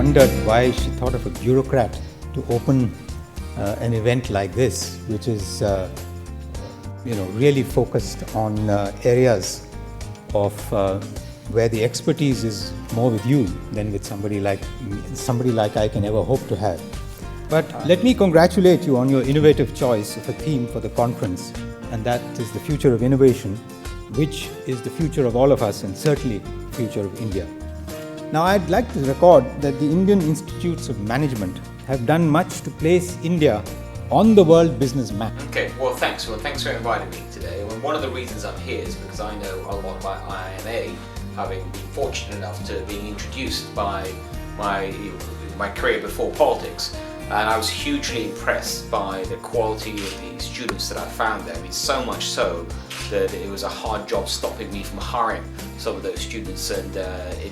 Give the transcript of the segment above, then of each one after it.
wondered why she thought of a bureaucrat to open an event like this, which is really focused on areas of where the expertise is more with you than with somebody like I can ever hope to have. But let me congratulate you on your innovative choice of a theme for the conference, and that is the future of innovation, which is the future of all of us and certainly the future of India. Now, I'd like to record that the Indian Institutes of Management have done much to place India on the world business map. Okay, well thanks for inviting me today. Well, one of the reasons I'm here is because I know a lot about IIMA, having been fortunate enough to being introduced by my career before politics. And I was hugely impressed by the quality of the students that I found there. I mean, so much so that it was a hard job stopping me from hiring some of those students and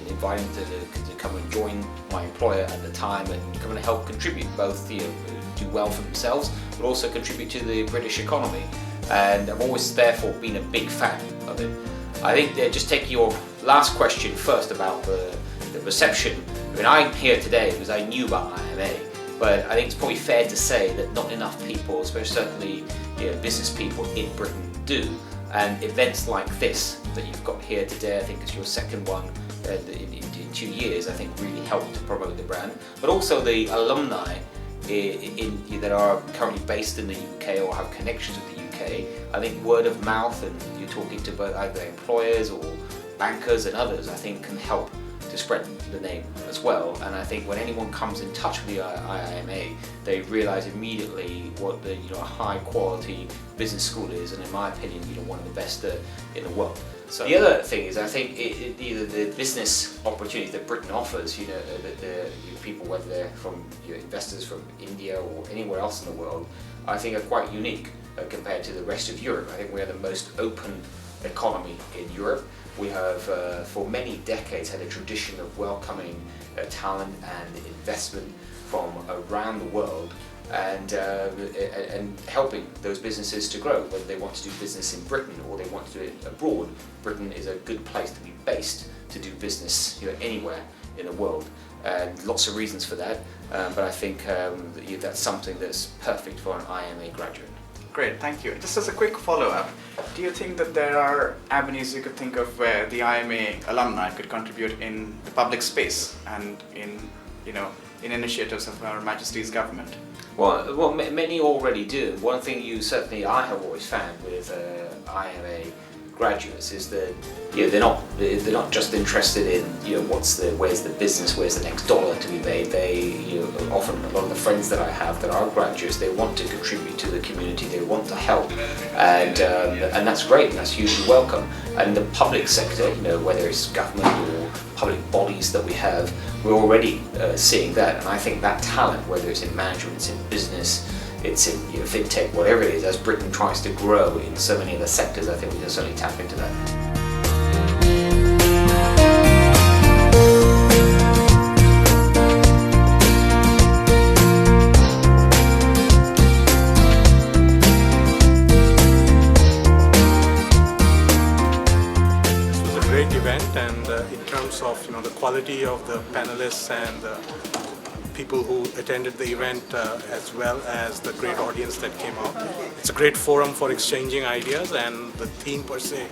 inviting them to come and join my employer at the time and come and help contribute, both do well for themselves, but also contribute to the British economy. And I've always therefore been a big fan of it. I think just take your last question first about the perception. I mean, I'm here today because I knew about IIMA. But I think it's probably fair to say that not enough people, especially certainly business people in Britain, do. And events like this that you've got here today, I think is your second one in 2 years, I think really help to promote the brand. But also the alumni that are currently based in the UK or have connections with the UK, I think word of mouth and you're talking to both either employers or bankers and others, I think can help to spread the name as well. And I think when anyone comes in touch with the IIMA, they realise immediately what the high quality business school is, and in my opinion, one of the best in the world. So the other thing is, I think either the business opportunities that Britain offers, the people, whether they're from investors from India or anywhere else in the world, I think are quite unique compared to the rest of Europe. I think we're the most open economy in Europe. We have for many decades had a tradition of welcoming talent and investment from around the world and helping those businesses to grow, whether they want to do business in Britain or they want to do it abroad. Britain is a good place to be based to do business anywhere in the world, and lots of reasons for that, but I think that's something that's perfect for an IIMA graduate. Great, thank you. Just as a quick follow-up, do you think that there are avenues you could think of where the IIMA alumni could contribute in the public space and in initiatives of Her Majesty's government? Well, many already do. One thing I have always found with IIMA graduates is that they're not just interested in where's the business, where's the next dollar to be made. They often, a lot of the friends that I have that are graduates, they want to contribute to the community, they want to help, and that's great, and that's hugely welcome. And the public sector, whether it's government or public bodies that we have, we're already seeing that, and I think that talent, whether it's in management, it's in business, it's in fintech, whatever it is, as Britain tries to grow in so many other sectors, I think we can certainly tap into that. This was a great event, and in terms of the quality of the panelists and the people who attended the event, as well as the great audience that came out. It's a great forum for exchanging ideas, and the theme per se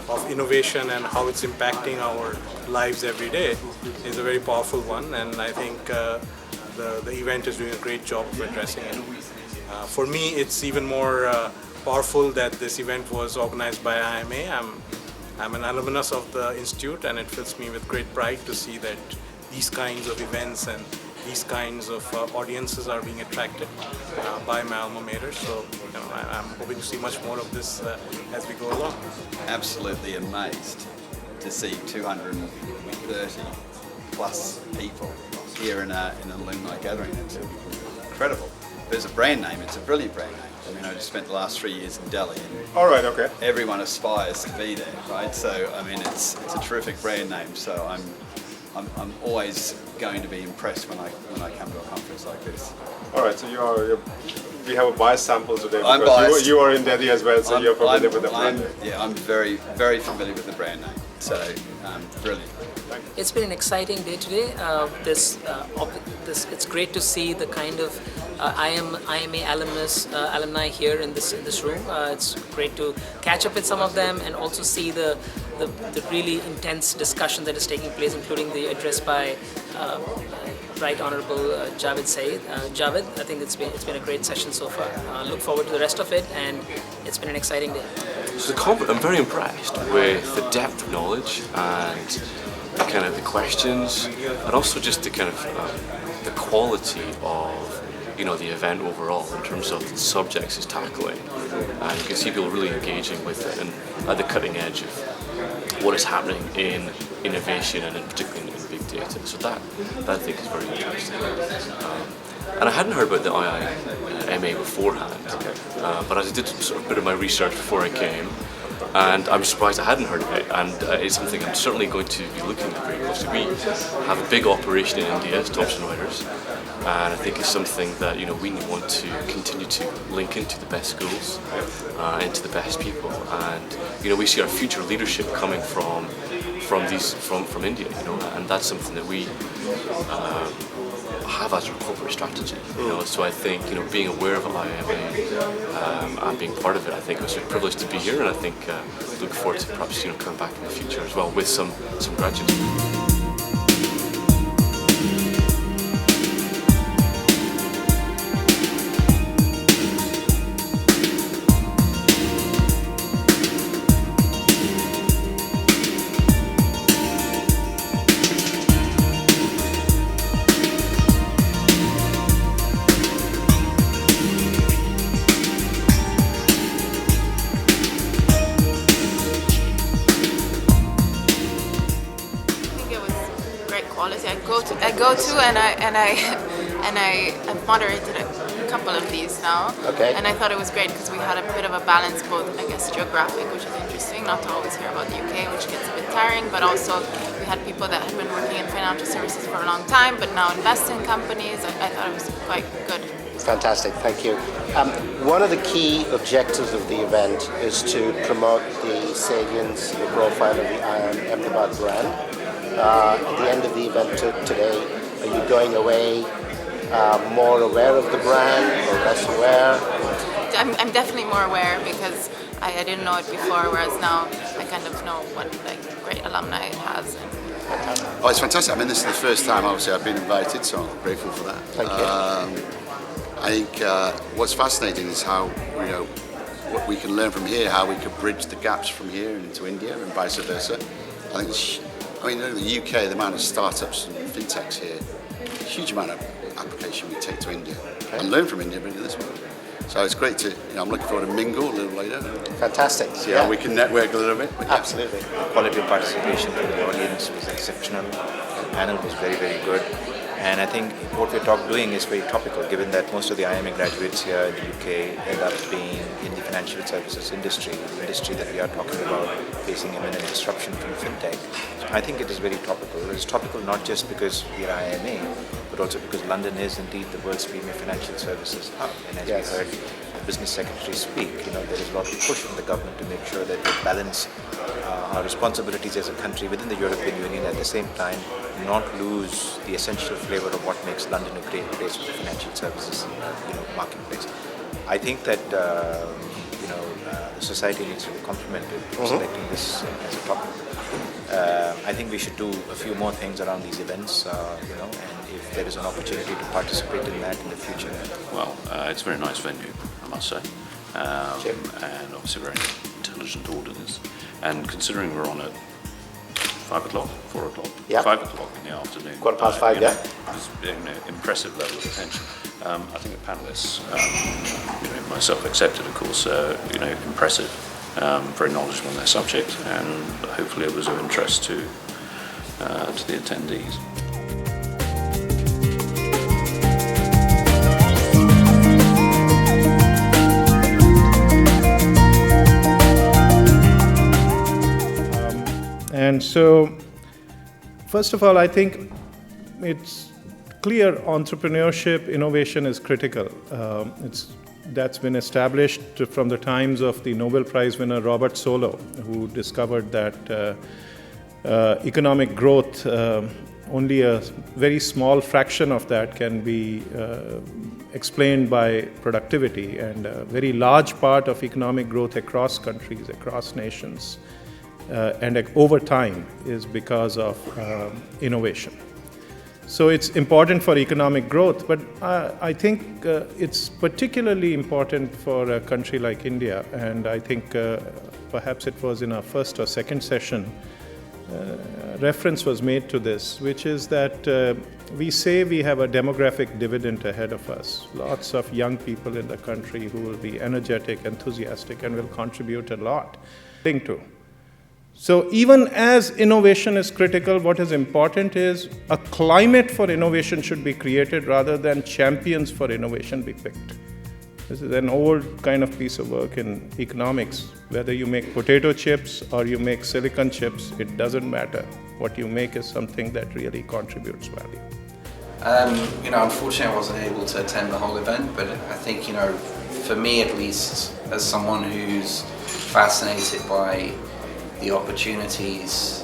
of innovation and how it's impacting our lives every day is a very powerful one, and I think the event is doing a great job of addressing it. For me, it's even more powerful that this event was organized by IIMA. I'm an alumnus of the institute, and it fills me with great pride to see that these kinds of events and these kinds of audiences are being attracted by my alma mater. So I'm hoping to see much more of this as we go along. Absolutely amazed to see 230 plus people here in an alumni gathering. It's incredible. There's a brand name, it's a brilliant brand name. I mean, I just spent the last 3 years in Delhi, and all right, okay. Everyone aspires to be there, right? So I mean, it's a terrific brand name. So I'm always going to be impressed when I come to a conference like this. All right, so we have a biased sample today I'm because biased. you are in Delhi as well, so you're familiar with the brand name. Yeah, I'm very, very familiar with the brand name. So brilliant. It's been an exciting day today. It's great to see the kind of IIMA alumni here in this room. It's great to catch up with some of them and also see the really intense discussion that is taking place, including the address by Right Honorable Javed Saeed. Javed, I think it's been a great session so far. Look forward to the rest of it, and it's been an exciting day. So I'm very impressed with the depth of knowledge and the kind of the questions, and also just the kind of the quality of the event overall in terms of the subjects it's tackling. And you can see people really engaging with it and at the cutting edge of what is happening in innovation and particularly in big data. So that I think is very interesting. And I hadn't heard about the IIMA beforehand, but as I did sort of a bit of my research before I came, and I'm surprised I hadn't heard of it, and it's something I'm certainly going to be looking at very closely. We have a big operation in India, as Thomson Reuters, and I think it's something that we want to continue to link into the best schools, into the best people, and we see our future leadership coming from India, and that's something that we have as our corporate strategy. So I think being aware of IIMA and being part of it, I think it was a privilege to be here, and I think look forward to perhaps coming back in the future as well with some graduates. I go to and I've moderated a couple of these now. Okay. And I thought it was great because we had a bit of a balance, both I guess geographic, which is interesting, not to always hear about the UK, which gets a bit tiring, but also we had people that had been working in financial services for a long time, but now invest in companies. I thought it was quite good. Fantastic, thank you. One of the key objectives of the event is to promote the salience, the profile of the IIM Ahmedabad brand. At the end of the event today, are you going away more aware of the brand or less aware? I'm definitely more aware because I didn't know it before, whereas now I kind of know what great alumni it has. Oh, it's fantastic. I mean, this is the first time, obviously, I've been invited, so I'm grateful for that. Thank you. I think what's fascinating is how, what we can learn from here, how we could bridge the gaps from here into India and vice versa. I think the UK, the amount of startups and fintechs here, a huge amount of application we take to India and learn from India, bring to this one. So it's great to, I'm looking forward to mingle a little later. Fantastic. See how we can network a little bit. Absolutely. The quality of participation from the audience was exceptional. The panel was very, very good. And I think what we're doing is very topical, given that most of the IIMA graduates here in the UK end up being in the financial services industry, the industry that we are talking about facing imminent disruption from fintech. So I think it is very topical. It is topical not just because we are IIMA, but also because London is indeed the world's premier financial services hub. And as we heard the business secretary speak, there is a lot of push from the government to make sure that we balance our responsibilities as a country within the European Union, at the same time not lose the essential flavor of what makes London a great place for the financial services marketplace. I think that the society needs to be complimented for selecting this as a topic. I think we should do a few more things around these events, and if there is an opportunity to participate in that in the future. Well, it's a very nice venue, I must say, and obviously very intelligent audience. And considering we're on at 5 o'clock, 4 o'clock, 5 o'clock in the afternoon. 5:15, It's an impressive level of attention. I think the panelists, myself accepted, of course, impressive, very knowledgeable on their subject, and hopefully it was of interest to the attendees. And so, first of all, I think it's clear entrepreneurship, innovation is critical. That's been established from the times of the Nobel Prize winner Robert Solow, who discovered that economic growth, only a very small fraction of that can be explained by productivity, and a very large part of economic growth across countries, across nations, and over time is because of innovation. So it's important for economic growth, but I think it's particularly important for a country like India, and I think perhaps it was in our first or second session, reference was made to this, which is that we say we have a demographic dividend ahead of us. Lots of young people in the country who will be energetic, enthusiastic, and will contribute a lot. So even as innovation is critical, what is important is a climate for innovation should be created rather than champions for innovation be picked. This is an old kind of piece of work in economics. Whether you make potato chips or you make silicon chips, it doesn't matter. What you make is something that really contributes value. Unfortunately I wasn't able to attend the whole event, but I think, for me at least, as someone who's fascinated by the opportunities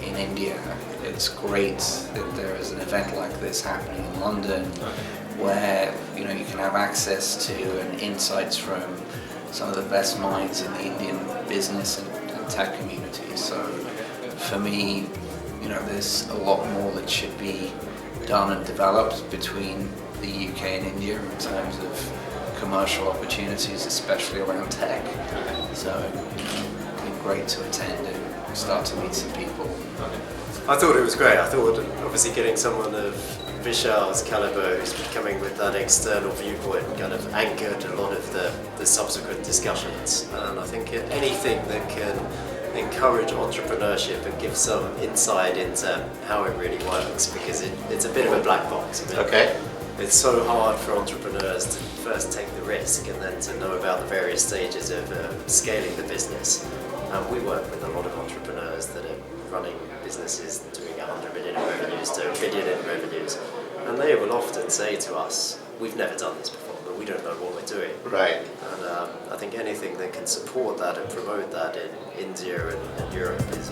in India, it's great that there is an event like this happening in London, where you can have access to and insights from some of the best minds in the Indian business and tech community. So for me, there's a lot more that should be done and developed between the UK and India in terms of commercial opportunities, especially around tech. So it's been great to attend and start to meet some people. I thought it was great. I thought obviously getting someone of Vishal's caliber who's coming with that external viewpoint kind of anchored a lot of the subsequent discussions. And I think anything that can encourage entrepreneurship and give some insight into how it really works, because it's a bit of a black box. It's so hard for entrepreneurs to first take the risk and then to know about the various stages of scaling the business. We work with a lot of entrepreneurs that are running businesses doing 100 million in revenues to $1 billion in revenues, and they will often say to us, we've never done this before, but we don't know what we're doing. Right. And I think anything that can support that and promote that in India and Europe is